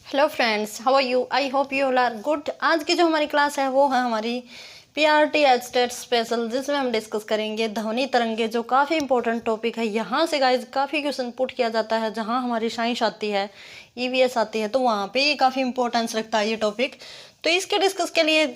Hello friends, how are you? I hope you all are good. आज की जो हमारी क्लास है वो है हमारी पीआरटी एचटेट स्पेशल, जिसमें हम डिस्कस करेंगे ध्वनि तरंगे, जो काफ़ी इंपॉर्टेंट टॉपिक है। यहाँ से गाइज काफ़ी क्वेश्चन पुट किया जाता है। जहाँ हमारी साइंस आती है, ईवीएस आती है, तो वहाँ पे ये काफ़ी इंपॉर्टेंस रखता है ये टॉपिक। तो इसके डिस्कस के लिए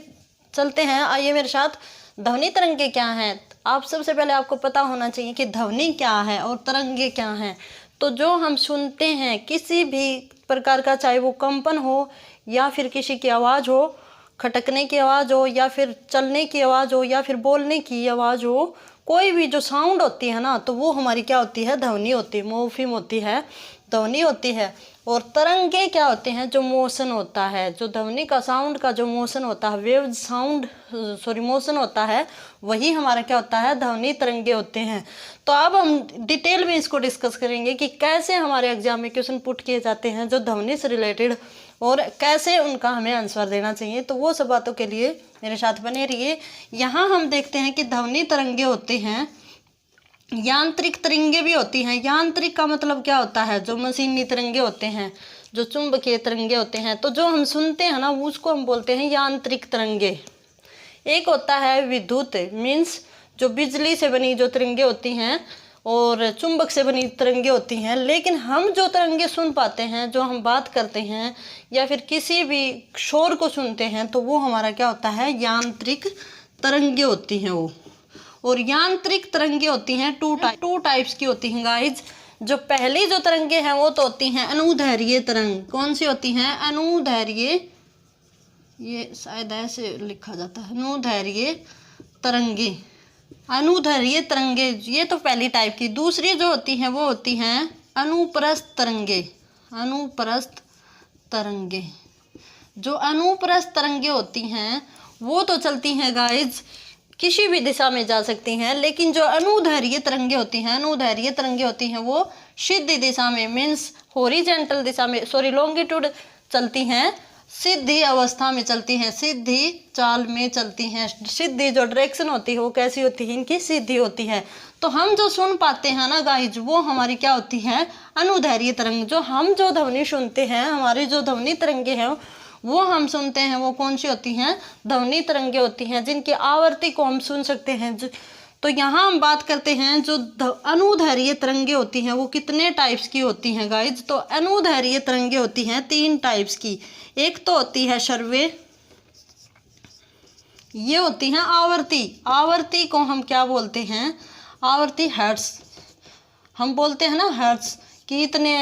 चलते हैं, आइए मेरे साथ। ध्वनि तरंगे क्या हैं? आप सबसे पहले आपको पता होना चाहिए कि ध्वनि क्या है और तरंगे क्या हैं। तो जो हम सुनते हैं किसी भी प्रकार का, चाहे वो कंपन हो या फिर किसी की आवाज़ हो, खटकने की आवाज़ हो या फिर चलने की आवाज़ हो या फिर बोलने की आवाज़ हो, कोई भी जो साउंड होती है ना, तो वो हमारी क्या होती है? ध्वनि होती है, मोर्फिम होती है, ध्वनि होती है। और तरंगे क्या होते हैं? जो मोशन होता है, जो ध्वनि का साउंड का जो मोशन होता है, वेव साउंड मोशन होता है, वही हमारा क्या होता है? ध्वनि तरंगे होते हैं। तो अब हम डिटेल में इसको डिस्कस करेंगे कि कैसे हमारे एग्जाम में क्वेश्चन पुट किए जाते हैं जो ध्वनि से रिलेटेड, और कैसे उनका हमें आंसर देना चाहिए। तो वो सब बातों के लिए मेरे साथ बने रहिए। यहाँ हम देखते हैं कि ध्वनि तरंगे होते हैं, यांत्रिक तरंगे भी होती हैं। यांत्रिक का मतलब क्या होता है? जो मशीनी तरंगे होते हैं, जो चुंबकीय तरंगे होते हैं। तो जो हम सुनते हैं ना, उसको हम बोलते हैं यांत्रिक तरंगे। एक होता है विद्युत, मीन्स जो बिजली से बनी जो तरंगे होती हैं और चुंबक से बनी तरंगे होती हैं। लेकिन हम जो तरंगे सुन पाते हैं, जो हम बात करते हैं या फिर किसी भी शोर को सुनते हैं, तो वो हमारा क्या होता है? यांत्रिक तरंगे होती हैं वो। और यांत्रिक तरंगे होती हैं टू टाइप्स की होती हैं गाइज। जो पहली जो तरंगे हैं वो तो होती हैं अनुदैर्घ्य तरंग। कौन सी होती हैं? अनुदैर्घ्य, ये शायद ऐसे लिखा जाता है, अनुदैर्घ्य तरंगे। अनुदैर्घ्य तरंगे, ये तो पहली टाइप की। दूसरी जो होती हैं वो होती हैं अनुप्रस्थ तरंगे। अनुप्रस्थ तरंगे, जो अनुप्रस्थ तरंगे होती हैं वो तो चलती हैं गाइज, किसी भी दिशा में जा सकती हैं। लेकिन जो अनुदैर्घ्य तरंगे होती हैं, अनुदैर्घ्य तरंगे होती हैं वो सीधी दिशा में, मीन्स हॉरिजॉन्टल दिशा में, लॉन्गिट्यूड चलती हैं, सीधी अवस्था में चलती हैं, सीधी चाल में चलती हैं। सीधी जो डायरेक्शन होती है वो कैसी होती है? इनकी सीधी होती है। तो हम जो सुन पाते हैं ना गाइज, वो हमारी क्या होती है? अनुदैर्घ्य तरंग। जो हम जो ध्वनि सुनते हैं, हमारी जो ध्वनि तरंगे हैं वो हम सुनते हैं, वो कौन सी होती हैं? ध्वनि तरंगे होती हैं, जिनकी आवृत्ति को हम सुन सकते हैं। तो यहाँ हम बात करते हैं जो अनुदैर्घ्य तरंगे होती हैं वो कितने टाइप्स की होती हैं गाइज। तो अनुदैर्घ्य तरंगे होती हैं 3 टाइप्स की। एक तो होती है सर्वे, ये होती हैं आवर्ती। आवर्ती को हम क्या बोलते हैं? आवर्ती हर्ट्ज हम बोलते हैं ना, हर्ट्ज। कि इतने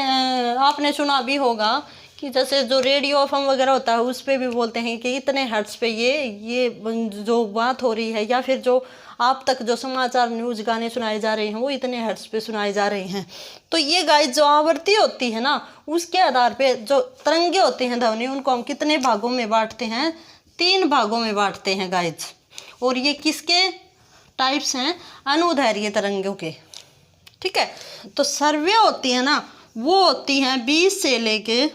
आपने सुना भी होगा कि जैसे जो रेडियो एफएम वगैरह होता है उस पर भी बोलते हैं कि इतने हर्ट्ज पे ये जो बात हो रही है, या फिर जो आप तक जो समाचार न्यूज़ गाने सुनाए जा रहे हैं वो इतने हर्ट्ज पे सुनाए जा रहे हैं। तो ये गाइस जो आवृत्ति होती है ना, उसके आधार पे जो तरंगे होते हैं ध्वनि, उनको हम कितने भागों में बांटते हैं? 3 भागों में बांटते हैं गाइस। और ये किसके टाइप्स हैं? अनुदैर्घ्य तरंगों के। ठीक है। तो सर्वे होती है ना, वो होती हैं 20 से लेके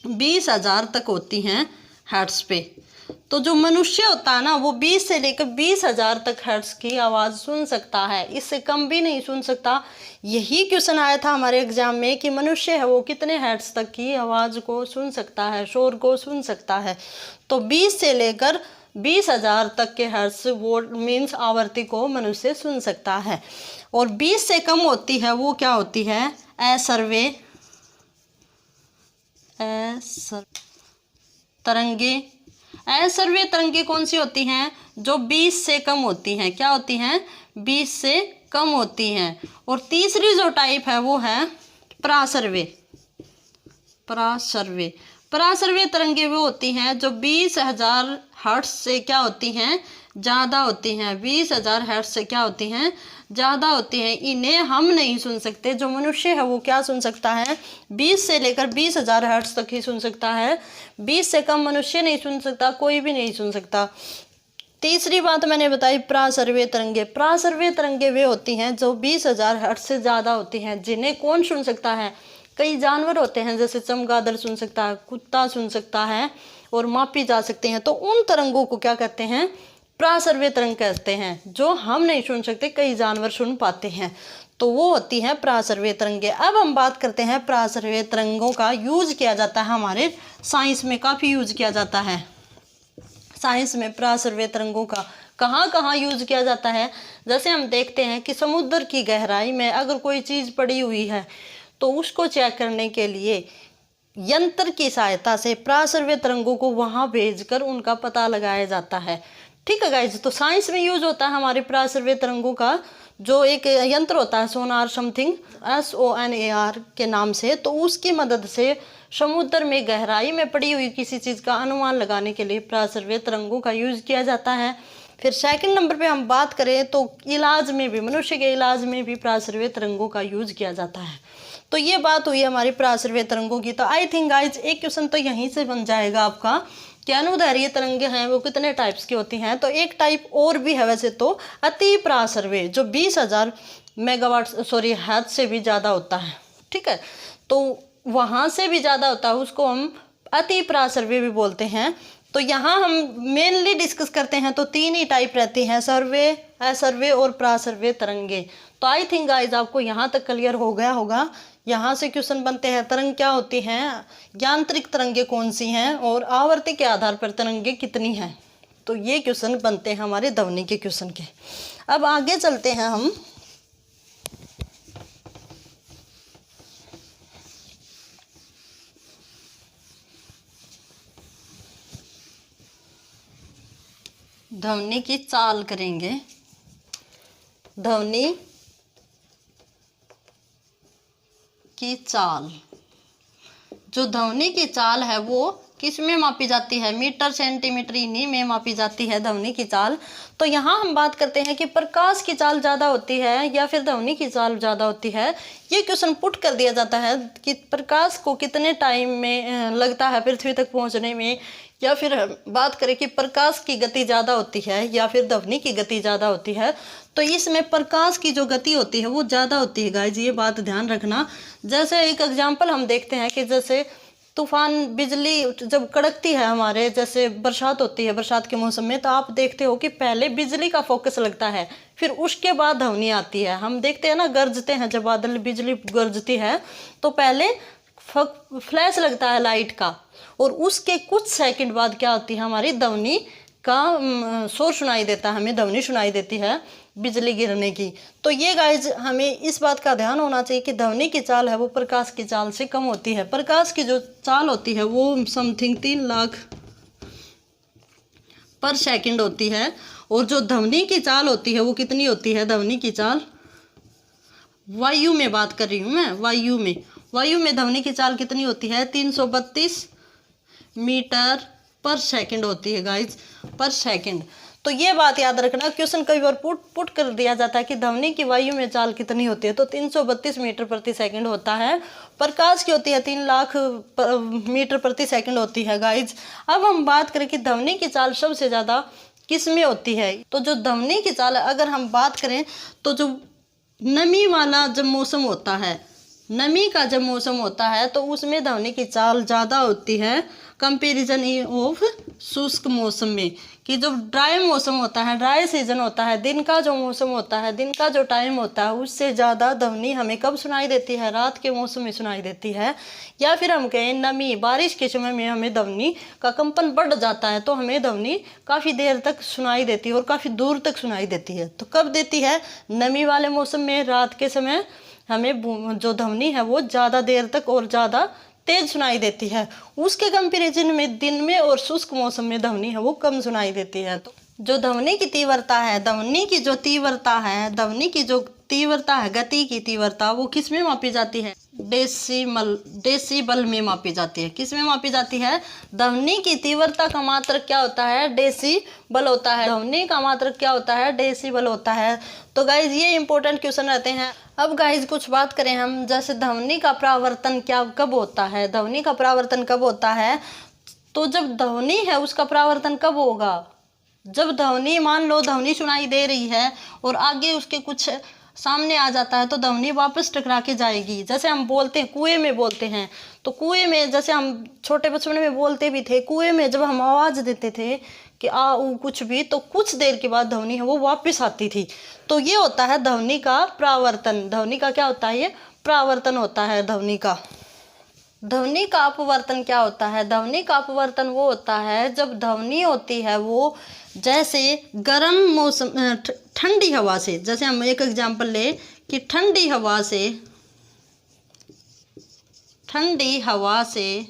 20,000 तक होती हैं हर्ट्ज पे। तो जो मनुष्य होता है ना, वो 20 से लेकर 20,000 तक हर्ट्ज की आवाज़ सुन सकता है, इससे कम भी नहीं सुन सकता। यही क्वेश्चन आया था हमारे एग्जाम में कि मनुष्य है वो कितने हर्ट्ज तक की आवाज़ को सुन सकता है, शोर को सुन सकता है। तो 20 से लेकर 20,000 तक के हर्ट्ज, वो मीन्स आवृत्ति को मनुष्य सुन सकता है। और 20 से कम होती है वो क्या होती है? असर्वे तरंगे। असर्वे तरंगे कौन सी होती हैं? जो 20 से कम होती हैं। क्या होती हैं? 20 से कम होती हैं। और तीसरी जो टाइप है वो है प्रासर्वे। प्रासर्वे प्रासर्वे तरंगे वो होती हैं जो 20,000 हर्ट्ज से क्या होती हैं? ज़्यादा होती हैं। 20,000 हर्ट्ज से क्या होती हैं? ज़्यादा होती हैं। इन्हें हम नहीं सुन सकते। जो मनुष्य है वो क्या सुन सकता है? 20 से लेकर 20,000 हर्ट्ज तक ही सुन सकता है। 20 से कम मनुष्य नहीं सुन सकता, कोई भी नहीं सुन सकता। तीसरी बात मैंने बताई प्रासर्वे तरंगे। प्रासर्वे तरंगे वे होती हैं जो 20,000 हर्ट्ज से ज़्यादा होती हैं। जिन्हें कौन सुन सकता है? कई जानवर होते हैं, जैसे चमगादड़ सुन सकता है, कुत्ता सुन सकता है, और मापी जा सकते हैं। तो उन तरंगों को क्या कहते हैं? प्रासर्वे तरंग कहते हैं। जो हम नहीं सुन सकते, कई जानवर सुन पाते हैं। तो वो होती हैं प्रासर्वीय तरंगे। अब हम बात करते हैं प्रासर्वीय तरंगों का यूज किया जाता है हमारे साइंस में, काफ़ी यूज किया जाता है साइंस में प्रासर्वीय तरंगों का। कहाँ कहाँ यूज किया जाता है, जैसे हम देखते हैं कि समुद्र की गहराई में अगर कोई चीज़ पड़ी हुई है तो उसको चेक करने के लिए यंत्र की सहायता से प्रासर्वीय तरंगों को वहाँ भेजकर उनका पता लगाया जाता है। ठीक है गाइज, तो साइंस में यूज होता है हमारे प्रासर्वीय तरंगों का जो एक यंत्र होता है सोनार समथिंग SONAR के नाम से, तो उसकी मदद से समुद्र में गहराई में पड़ी हुई किसी चीज़ का अनुमान लगाने के लिए प्रासर्वीय तरंगों का यूज किया जाता है। फिर सेकंड नंबर पे हम बात करें तो इलाज में भी, मनुष्य के इलाज में भी प्रासर्वीय तरंगों का यूज किया जाता है। तो ये बात हुई हमारी प्रासर्वीय तरंगों की। तो आई थिंक गाइज एक क्वेश्चन तो यहीं से बन जाएगा आपका कि अनुदैर्घ्य तरंगे हैं वो कितने टाइप्स की होती हैं। तो एक टाइप और भी है वैसे तो, अति प्रासर्वीय, जो 20,000 मेगावाट हर्ट्ज से भी ज़्यादा होता है। ठीक है, तो वहाँ से भी ज़्यादा होता है, उसको हम अति प्रासर्वीय भी बोलते हैं। तो यहाँ हम मेनली डिस्कस करते हैं तो 3 ही टाइप रहती हैं, सर्वे, असर्वे और प्रासर्वे तरंगे। तो आई थिंक गाइज आपको यहाँ तक क्लियर हो गया होगा। यहाँ से क्वेश्चन बनते हैं तरंग क्या होती हैं, यांत्रिक तरंगे कौन सी हैं और आवर्ती के आधार पर तरंगे कितनी हैं। तो ये क्वेश्चन बनते हैं हमारे ध्वनि के क्वेश्चन के। अब आगे चलते हैं हम ध्वनि की चाल करेंगे। ध्वनि की चाल, जो ध्वनि की चाल है वो किस में मापी जाती है, मीटर सेंटीमीटर इन्हीं में मापी जाती है ध्वनि की चाल। तो यहाँ हम बात करते हैं कि प्रकाश की चाल ज़्यादा होती है या फिर ध्वनि की चाल ज़्यादा होती है। ये क्वेश्चन पुट कर दिया जाता है कि प्रकाश को कितने टाइम में लगता है पृथ्वी तक पहुँचने में, या फिर बात करें कि प्रकाश की गति ज़्यादा होती है या फिर ध्वनि की गति ज़्यादा होती है। तो इसमें प्रकाश की जो गति होती है वो ज़्यादा होती है गाइज, ये बात ध्यान रखना। जैसे एक एग्जांपल हम देखते हैं कि जैसे तूफान, बिजली जब कड़कती है हमारे, जैसे बरसात होती है, बरसात के मौसम में, तो आप देखते हो कि पहले बिजली का फोकस लगता है, फिर उसके बाद ध्वनि आती है। हम देखते हैं ना, गरजते हैं जब बादल, बिजली गरजती है तो पहले फ्लैश लगता है लाइट का, और उसके कुछ सेकंड बाद क्या होती है, हमारी ध्वनि का शोर सुनाई देता है, हमें ध्वनि सुनाई देती है बिजली गिरने की। तो ये गाइज हमें इस बात का ध्यान होना चाहिए कि ध्वनि की चाल है वो प्रकाश की चाल से कम होती है। प्रकाश की जो चाल होती है वो समथिंग 3 लाख पर सेकंड होती है, और जो ध्वनि की चाल होती है वो कितनी होती है, ध्वनि की चाल वायु में बात कर रही हूँ मैं, वायु में ध्वनि की चाल कितनी होती है, 332 मीटर पर सेकंड होती है गाइज, पर सेकंड। तो ये बात याद रखना, क्वेश्चन कई बार पुट कर दिया जाता है कि ध्वनि की वायु में चाल कितनी होती है, तो 332 मीटर प्रति सेकंड होता है। प्रकाश की होती है 3 लाख मीटर प्रति सेकंड होती है गाइज। अब हम बात करें कि ध्वनि की चाल सबसे ज़्यादा किस में होती है। तो जो ध्वनि की चाल अगर हम बात करें तो जो नमी वाला जब मौसम होता है, नमी का जब मौसम होता है तो उसमें ध्वनि की चाल ज़्यादा होती है कंपेरिजन ऑफ शुष्क मौसम में। कि जो ड्राई मौसम होता है, ड्राई सीजन होता है, दिन का जो मौसम होता है, दिन का जो टाइम होता है, उससे ज़्यादा ध्वनि हमें कब सुनाई देती है, रात के मौसम में सुनाई देती है। या फिर हम कहें नमी, बारिश के समय में हमें ध्वनि का कंपन बढ़ जाता है तो हमें ध्वनि काफ़ी देर तक सुनाई देती है और काफ़ी दूर तक सुनाई देती है। तो कब देती है, नमी वाले मौसम में, रात के समय हमें जो ध्वनि है वो ज़्यादा देर तक और ज़्यादा तेज सुनाई देती है। उसके कंपैरिजन में दिन में और शुष्क मौसम में ध्वनि है वो कम सुनाई देती है। तो जो ध्वनि की तीव्रता है, ध्वनि की जो तीव्रता है, ध्वनि की जो तीव्रता है, गति की तीव्रता, वो किस में मापी जाती है, डेसीबल में मापी जाती है। किस में मापी जाती है, ध्वनि की तीव्रता का मात्रक क्या होता है, डेसीबल होता है। ध्वनि का मात्रक क्या होता है, डेसीबल होता है। तो गाइज ये इंपॉर्टेंट क्वेश्चन रहते हैं। अब गाइज कुछ बात करें हम, जैसे ध्वनि का परावर्तन कब होता है, ध्वनि का परावर्तन कब होता है। तो जब ध्वनि है उसका परावर्तन कब होगा, जब ध्वनि, मान लो ध्वनि सुनाई दे रही है और आगे उसके कुछ सामने आ जाता है तो ध्वनि वापस टकरा के जाएगी। जैसे हम बोलते हैं, कुएं में बोलते हैं, तो कुएं में, जैसे हम छोटे बचपन में बोलते भी थे, कुएं में जब हम आवाज़ देते थे कि आ ऊ कुछ भी, तो कुछ देर के बाद ध्वनि है वो वापस आती थी। तो ये होता है ध्वनि का प्रावर्तन। ध्वनि का क्या होता है? ये प्रावर्तन होता है ध्वनि का। ध्वनि का अपवर्तन क्या होता है? ध्वनि का अपवर्तन वो होता है जब ध्वनि होती है वो जैसे गर्म मौसम ठंडी हवा से, जैसे हम एक एग्जांपल ले कि ठंडी हवा से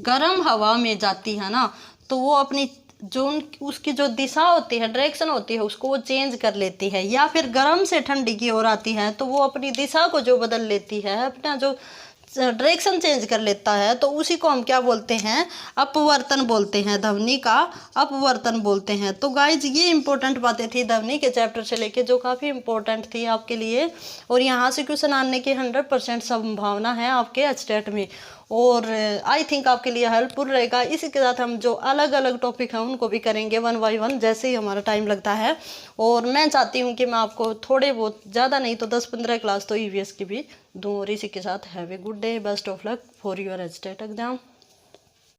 गर्म हवा में जाती है ना, तो वो अपनी जो उसकी जो दिशा होती है, डायरेक्शन होती है, उसको वो चेंज कर लेती है। या फिर गर्म से ठंडी की ओर आती है तो वो अपनी दिशा को जो बदल लेती है, अपना जो डायरेक्शन चेंज कर लेता है, तो उसी को हम क्या बोलते हैं? अपवर्तन बोलते हैं। ध्वनि का अपवर्तन बोलते हैं। तो गाइज ये इंपॉर्टेंट बातें थी ध्वनि के चैप्टर से लेके, जो काफ़ी इंपॉर्टेंट थी आपके लिए, और यहाँ से क्वेश्चन आने की 100% संभावना है आपके एचटेट में, और आई थिंक आपके लिए हेल्पफुल रहेगा। इसी के साथ हम जो अलग अलग टॉपिक हैं उनको भी करेंगे 1 बाय 1 जैसे ही हमारा टाइम लगता है। और मैं चाहती हूँ कि मैं आपको थोड़े बहुत, ज़्यादा नहीं तो 10-15 क्लास तो ईवीएस की भी दूँ। और इसी के साथ have a good day, best of luck for your HTET exam.